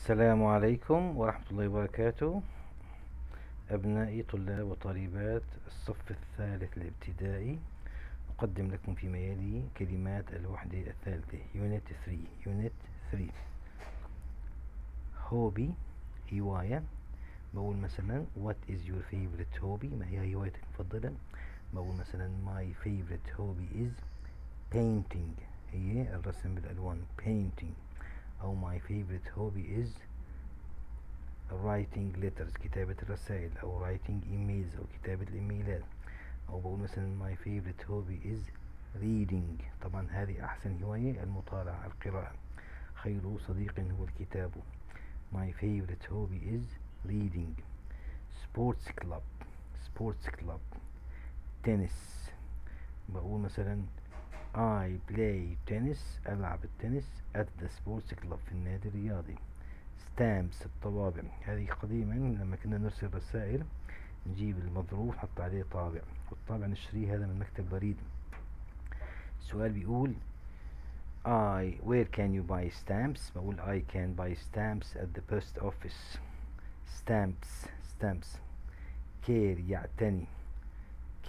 السلام عليكم ورحمة الله وبركاته. أبنائي طلاب وطالبات الصف الثالث الابتدائي، أقدم لكم فيما يلي كلمات الوحدة الثالثة Unit 3. هوبي، هواية. بقول مثلا What is your favorite hobby؟ ما هي هوايتك المفضلة؟ بقول مثلا My favorite hobby is painting، هي الرسم بالألوان painting. أو my favorite hobby is writing letters، كتابة الرسائل، أو writing emails، أو كتابة الإيميلات. أو بقول مثلا my favorite hobby is reading. طبعا هذه أحسن هواية، المطالعة، القراءة. خير صديق هو الكتاب. my favorite hobby is reading. sports club tennis. بقول مثلا I play tennis، ألعب التنس at the sports club، في النادي الرياضي. stamps، الطوابع. هذه قديما لما كنا نرسل رسائل نجيب المظروف نحط عليه طابع، والطابع نشتريه هذا من مكتب بريد. السؤال بيقول where can you buy stamps؟ بقول I can buy stamps at the post office. stamps care،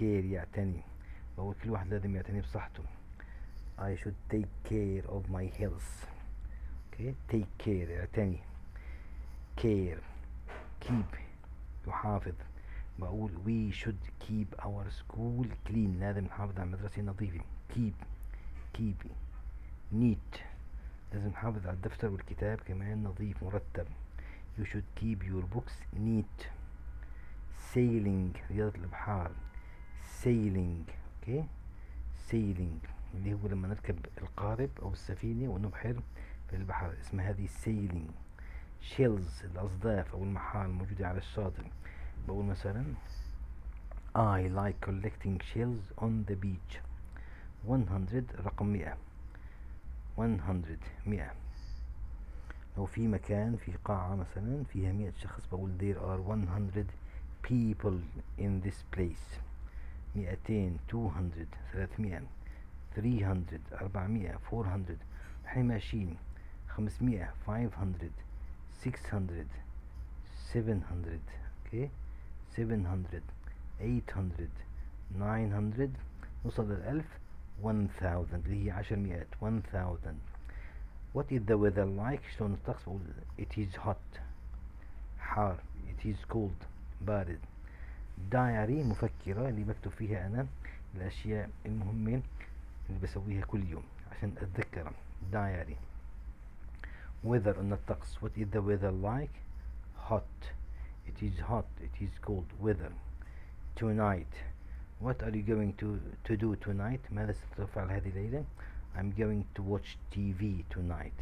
يعتني. بقول كل واحد لازم يعتني بصحته. I should take care of my health. okay. take care، اعتني. care keep، يحافظ. بقول we should keep our school clean، لازم نحافظ على المدرسة نظيفة. keep neat، لازم نحافظ على الدفتر والكتاب كمان نظيف مرتب. you should keep your books neat. sailing، رياضة البحار. sailing اللي هو لما نركب القارب أو السفينة ونبحر في البحر، اسمها هذه sailing. shells، الأصداف أو المحال الموجودة على الشاطئ. بقول مثلا I like collecting shells on the beach. 100 رقم 100. لو في مكان، في قاعة مثلا فيها 100 شخص، بقول there are 100 people in this place. 200 200 300 300 400 400. احنا ماشيين. 500 500 600 700 700 800 900. نوصل للألف. 1000 اللي هي 10 1000. what is the weather like؟ شلون الطقس؟ بقول it is hot، حار. it is cold، بارد. diary، مفكرة اللي بكتب فيها أنا الأشياء المهمة اللي بسويها كل يوم عشان أتذكرها. diary. weather، قلنا الطقس. what is the weather like؟ hot. it is hot، it is cold. weather. tonight، what are you going to do tonight؟ ماذا ستفعل هذه الليلة؟ I'm going to watch TV tonight.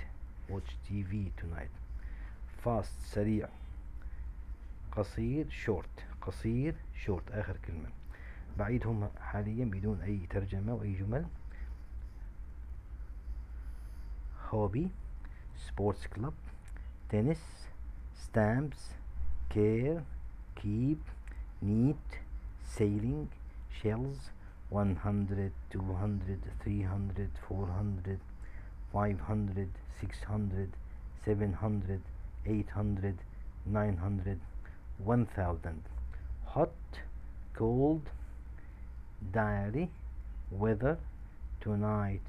fast، سريع. قصير short آخر كلمة. بعيدهم حاليا بدون أي ترجمة وأي جمل. hobby، sports club، tennis، stamps، care، keep، neat، sailing، shells. 100 200 300 400 500 600 700 800 900 1000. hot، cold، diary، weather، tonight،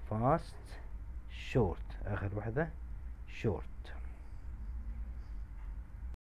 fast، short آخر واحدة short.